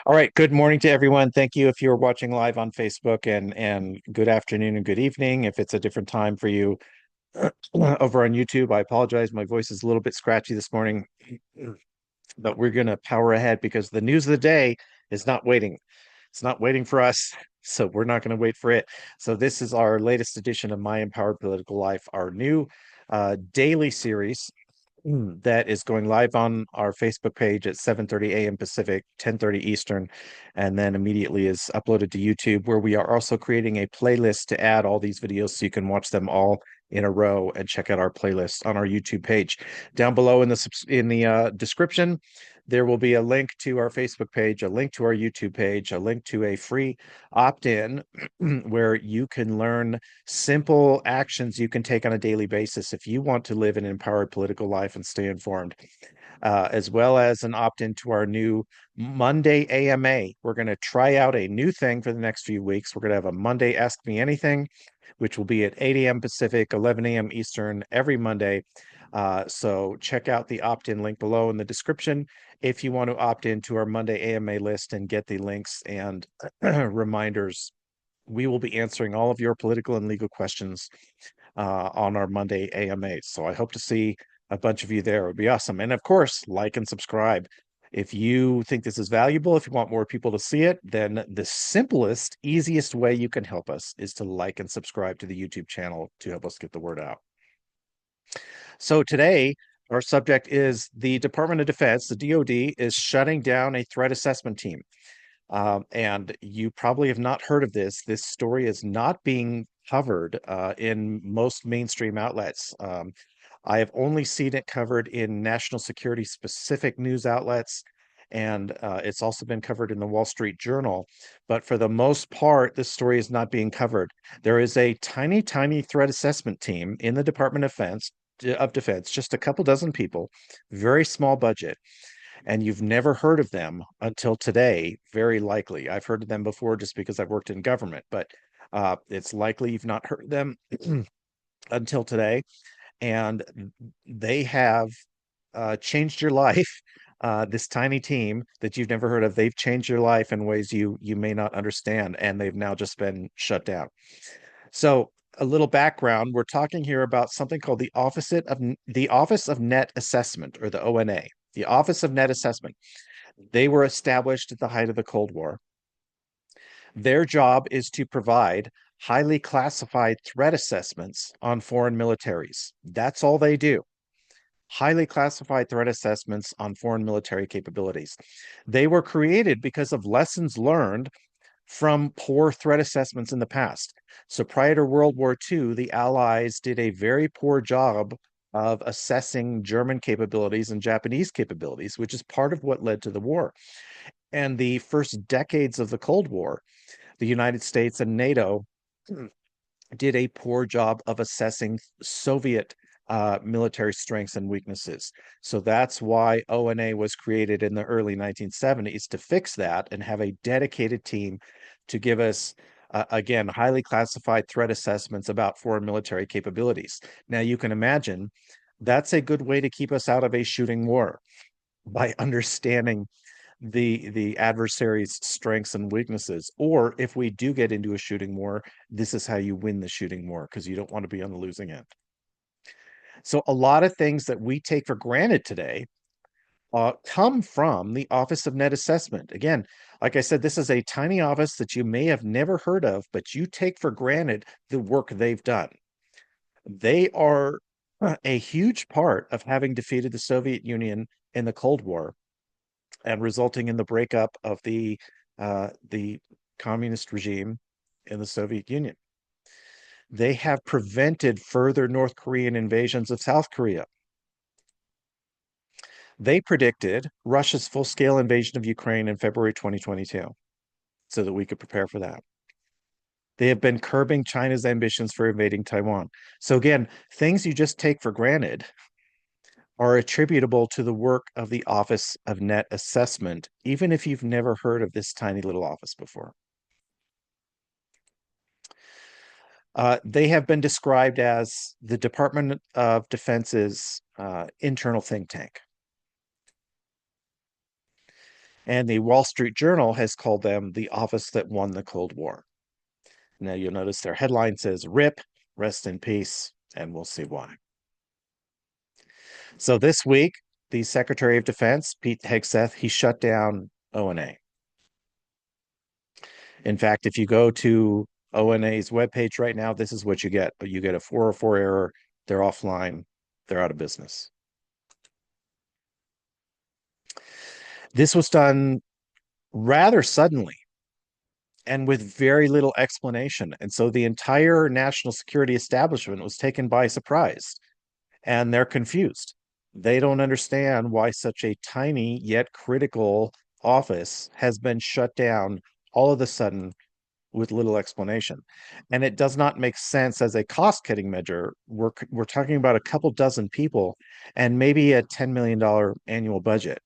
All right. Good morning to everyone. Thank you if you're watching live on Facebook, and good afternoon and good evening if it's a different time for you over on YouTube. I apologize. My voice is a little bit scratchy this morning, but we're going to power ahead because the news of the day is not waiting. It's not waiting for us. So we're not going to wait for it. So this is our latest edition of My Empowered Political Life, our new daily series that is going live on our Facebook page at 7:30 a.m. Pacific, 10:30 Eastern, and then immediately is uploaded to YouTube, where we are also creating a playlist to add all these videos so you can watch them all in a row and check out our playlist on our YouTube page. Down below in the description, there will be a link to our Facebook page, a link to our YouTube page, a link to a free opt-in where you can learn simple actions you can take on a daily basis if you want to live an empowered political life and stay informed, as well as an opt-in to our new Monday AMA. We're going to try out a new thing for the next few weeks. We're going to have a Monday Ask Me Anything, which will be at 8 a.m. Pacific, 11 a.m. Eastern every Monday. So check out the opt-in link below in the description if you want to opt into our Monday AMA list and get the links and reminders. We will be answering all of your political and legal questions on our Monday AMAs. So I hope to see a bunch of you there. It would be awesome. And of course, like and subscribe. If you think this is valuable, if you want more people to see it, then the simplest, easiest way you can help us is to like and subscribe to the YouTube channel to help us get the word out. So today, our subject is the Department of Defense, the DOD, is shutting down a threat assessment team. And you probably have not heard of this. This story is not being covered in most mainstream outlets. I have only seen it covered in national security specific news outlets, and it's also been covered in the Wall Street Journal. But for the most part, this story is not being covered. There is a tiny, tiny threat assessment team in the Department of Defense, just a couple dozen people, very small budget, and you've never heard of them until today, very likely. I've heard of them before just because I've worked in government, but it's likely you've not heard of them until today. And they have changed your life. This tiny team that you've never heard of, they've changed your life in ways you may not understand, and they've now just been shut down. So a little background, we're talking here about something called the Office of Net Assessment, or the ONA. The Office of Net Assessment. They were established at the height of the Cold War. Their job is to provide highly classified threat assessments on foreign militaries. That's all they do. Highly classified threat assessments on foreign military capabilities. They were created because of lessons learned from poor threat assessments in the past. So prior to World War II, the Allies did a very poor job of assessing German capabilities and Japanese capabilities, which is part of what led to the war. And the first decades of the Cold War, the United States and NATO did a poor job of assessing Soviet military strengths and weaknesses. So that's why ONA was created in the early 1970s, to fix that and have a dedicated team to give us, again, highly classified threat assessments about foreign military capabilities. Now, you can imagine that's a good way to keep us out of a shooting war, by understanding the adversary's strengths and weaknesses. Or if we do get into a shooting war, this is how you win the shooting war, because you don't want to be on the losing end. So a lot of things that we take for granted today come from the Office of Net Assessment. Again, like I said, this is a tiny office that you may have never heard of, but you take for granted the work they've done. They are a huge part of having defeated the Soviet Union in the Cold War and resulting in the breakup of the communist regime in the Soviet Union. They have prevented further North Korean invasions of South Korea. They predicted Russia's full-scale invasion of Ukraine in February 2022 so that we could prepare for that. They have been curbing China's ambitions for invading Taiwan. So again, things you just take for granted are attributable to the work of the Office of Net Assessment, even if you've never heard of this tiny little office before. They have been described as the Department of Defense's internal think tank. And the Wall Street Journal has called them the office that won the Cold War. Now you'll notice their headline says RIP, rest in peace, and we'll see why. So this week, the Secretary of Defense, Pete Hegseth, he shut down ONA. In fact, if you go to ONA's webpage right now, this is what you get. You get a 404 error. They're offline. They're out of business. This was done rather suddenly and with very little explanation. And so the entire national security establishment was taken by surprise and they're confused. They don't understand why such a tiny yet critical office has been shut down all of a sudden with little explanation. And it does not make sense as a cost-cutting measure. We're talking about a couple dozen people and maybe a $10 million annual budget.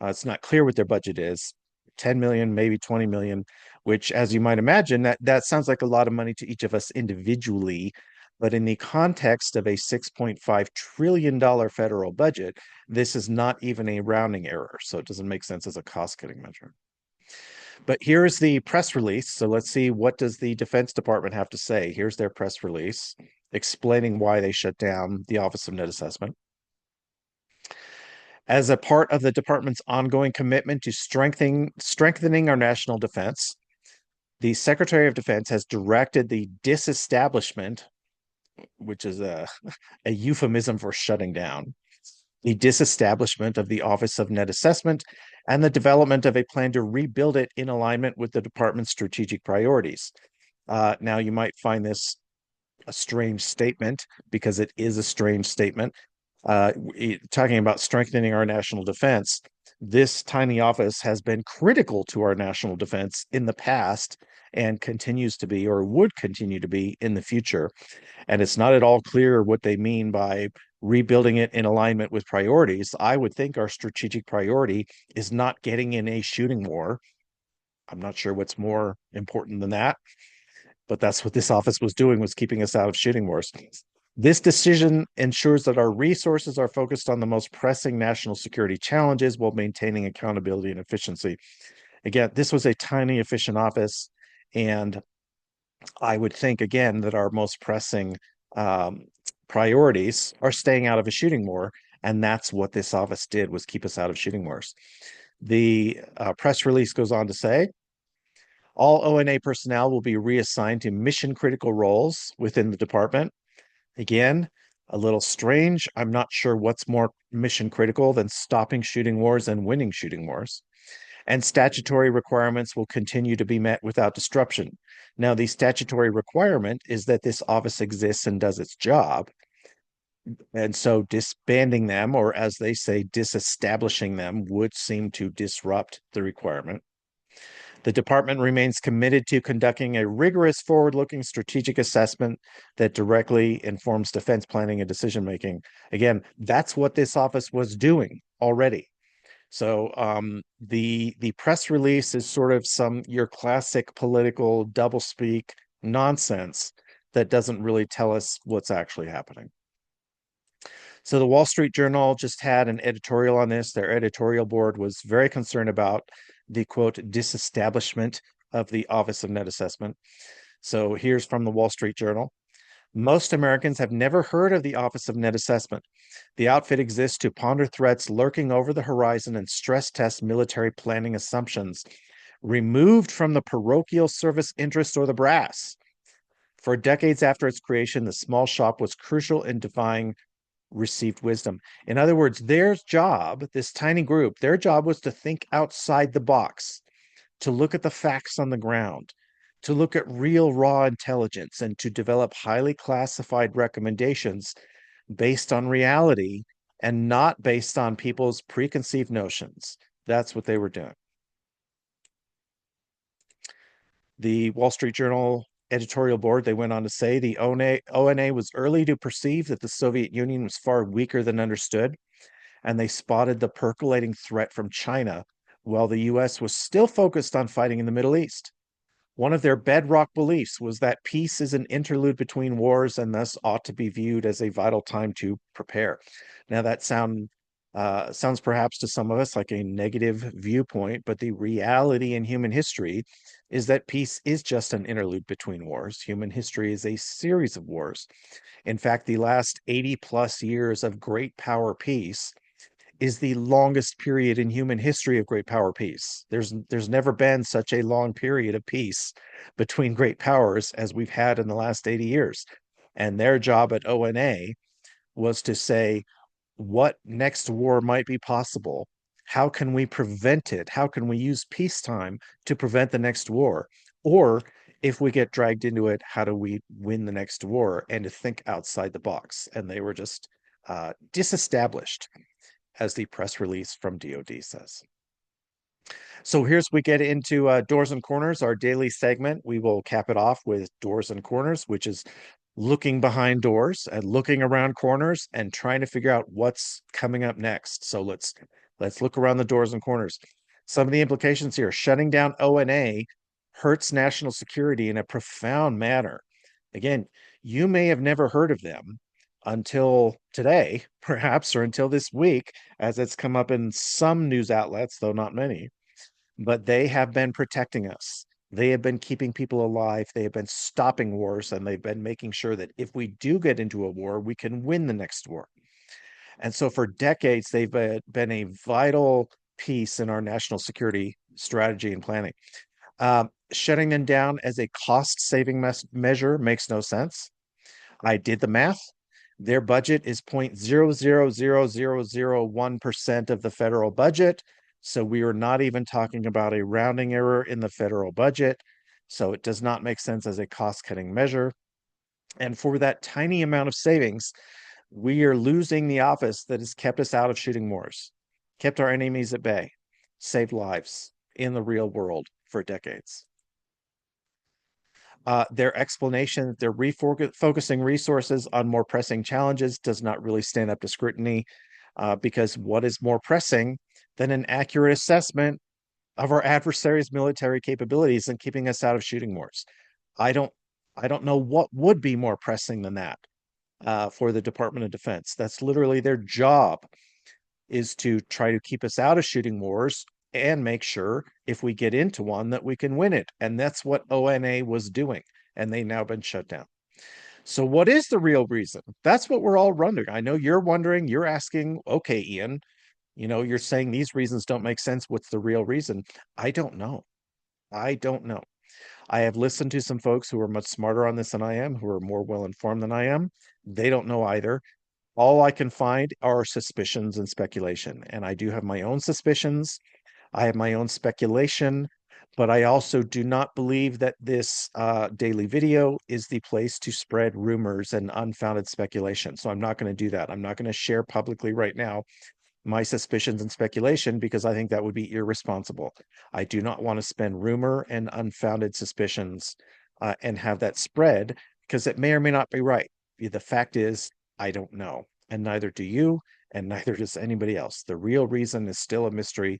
It's not clear what their budget is. 10 million, maybe 20 million, which, as you might imagine, that sounds like a lot of money to each of us individually. But in the context of a $6.5 trillion federal budget, this is not even a rounding error. So it doesn't make sense as a cost-cutting measure. But here's the press release. So let's see, what does the Defense Department have to say? Here's their press release explaining why they shut down the Office of Net Assessment. As a part of the department's ongoing commitment to strengthening our national defense, the Secretary of Defense has directed the disestablishment, which is a euphemism for shutting down, the disestablishment of the Office of Net Assessment and the development of a plan to rebuild it in alignment with the department's strategic priorities. Now, you might find this a strange statement because it is a strange statement. Talking about strengthening our national defense, this tiny office has been critical to our national defense in the past and continues to be, or would continue to be in the future. And it's not at all clear what they mean by rebuilding it in alignment with priorities. I would think our strategic priority is not getting in a shooting war. I'm not sure what's more important than that, but that's what this office was doing, was keeping us out of shooting wars. This decision ensures that our resources are focused on the most pressing national security challenges while maintaining accountability and efficiency. Again, this was a tiny, efficient office, and I would think, again, that our most pressing priorities are staying out of a shooting war, and that's what this office did, was keep us out of shooting wars. The press release goes on to say, all ONA personnel will be reassigned to mission-critical roles within the department. Again, a little strange. I'm not sure what's more mission critical than stopping shooting wars and winning shooting wars. And statutory requirements will continue to be met without disruption. Now, the statutory requirement is that this office exists and does its job. And so disbanding them, or as they say, disestablishing them, would seem to disrupt the requirement. The department remains committed to conducting a rigorous forward-looking strategic assessment that directly informs defense planning and decision-making. Again, that's what this office was doing already. So the press release is sort of your classic political doublespeak nonsense that doesn't really tell us what's actually happening. So the Wall Street Journal just had an editorial on this. Their editorial board was very concerned about the, quote, disestablishment of the Office of Net Assessment. So here's from the Wall Street Journal. Most Americans have never heard of the Office of Net Assessment. The outfit exists to ponder threats lurking over the horizon and stress test military planning assumptions, removed from the parochial service interest or the brass. For decades after its creation, the small shop was crucial in defying received wisdom. In other words, their job, this tiny group, their job was to think outside the box, to look at the facts on the ground, to look at real raw intelligence, and to develop highly classified recommendations based on reality and not based on people's preconceived notions. That's what they were doing. The Wall Street Journal editorial board, they went on to say the ONA was early to perceive that the Soviet Union was far weaker than understood, and they spotted the percolating threat from China while the US was still focused on fighting in the Middle East. One of their bedrock beliefs was that peace is an interlude between wars and thus ought to be viewed as a vital time to prepare. Now, that sounds Sounds perhaps to some of us like a negative viewpoint, but the reality in human history is that peace is just an interlude between wars. Human history is a series of wars. In fact, the last 80 plus years of great power peace is the longest period in human history of great power peace. There's never been such a long period of peace between great powers as we've had in the last 80 years. And their job at ONA was to say what next war might be possible. How can we prevent it? How can we use peacetime to prevent the next war? Or if we get dragged into it, how do we win the next war? And to think outside the box. And they were just disestablished, as the press release from DOD says. So here's we get into Doors and Corners, our daily segment. We will cap it off with Doors and Corners, which is looking behind doors and looking around corners and trying to figure out what's coming up next. So let's look around the doors and corners. Some of the implications here: shutting down ONA hurts national security in a profound manner. Again, you may have never heard of them until today, perhaps, or until this week, as it's come up in some news outlets, though not many. But they have been protecting us. They have been keeping people alive. They have been stopping wars, and they've been making sure that if we do get into a war, we can win the next war. And so for decades, they've been a vital piece in our national security strategy and planning. Shutting them down as a cost saving measure makes no sense. I did the math. Their budget is 0.000001% of the federal budget. So we are not even talking about a rounding error in the federal budget. So it does not make sense as a cost cutting measure. And for that tiny amount of savings, we are losing the office that has kept us out of shooting wars, kept our enemies at bay, saved lives in the real world for decades. Their explanation that they're refocusing resources on more pressing challenges does not really stand up to scrutiny, because what is more pressing than an accurate assessment of our adversaries' military capabilities and keeping us out of shooting wars? I don't, I don't know what would be more pressing than that for the Department of Defense. That's literally their job, is to try to keep us out of shooting wars and make sure if we get into one that we can win it. And that's what ONA was doing. And they've now been shut down. So what is the real reason? That's what we're all wondering. I know you're wondering, you're asking, okay, Ian, you're saying these reasons don't make sense. What's the real reason? I don't know. I don't know. I have listened to some folks who are much smarter on this than I am, who are more well informed than I am. They don't know either. All I can find are suspicions and speculation. And I do have my own suspicions. I have my own speculation, but I also do not believe that this daily video is the place to spread rumors and unfounded speculation. So I'm not going to do that. I'm not going to share publicly right now my suspicions and speculation, because I think that would be irresponsible. I do not want to spend rumor and unfounded suspicions and have that spread, because it may or may not be right. The fact is, I don't know, and neither do you, and neither does anybody else. The real reason is still a mystery.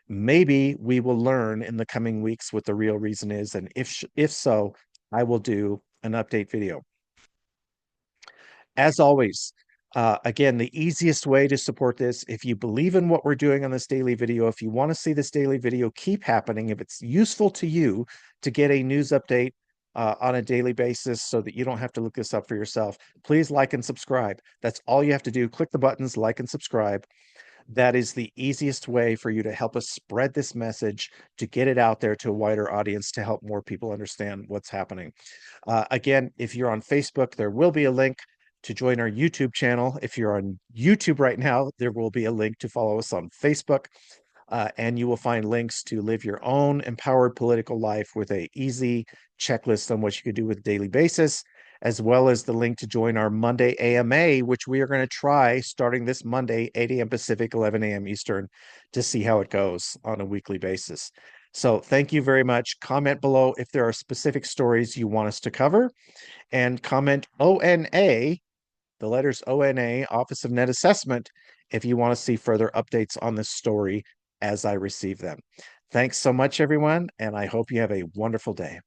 Maybe we will learn in the coming weeks what the real reason is, and if so, I will do an update video. As always, again, the easiest way to support this, if you believe in what we're doing on this daily video, if you want to see this daily video keep happening, if it's useful to you to get a news update on a daily basis so that you don't have to look this up for yourself, please like and subscribe. That's all you have to do. Click the buttons, like and subscribe. That is the easiest way for you to help us spread this message, to get it out there to a wider audience, to help more people understand what's happening. Again, if you're on Facebook, there will be a link to join our YouTube channel. If you're on YouTube right now, there will be a link to follow us on Facebook. And you will find links to live your own empowered political life with a easy checklist on what you could do with a daily basis, as well as the link to join our Monday AMA, which we are going to try starting this Monday, 8 a.m. Pacific, 11 a.m. Eastern, to see how it goes on a weekly basis. So thank you very much. Comment below if there are specific stories you want us to cover, and comment ONA, the letters ONA, Office of Net Assessment, if you want to see further updates on this story as I receive them. Thanks so much, everyone, and I hope you have a wonderful day.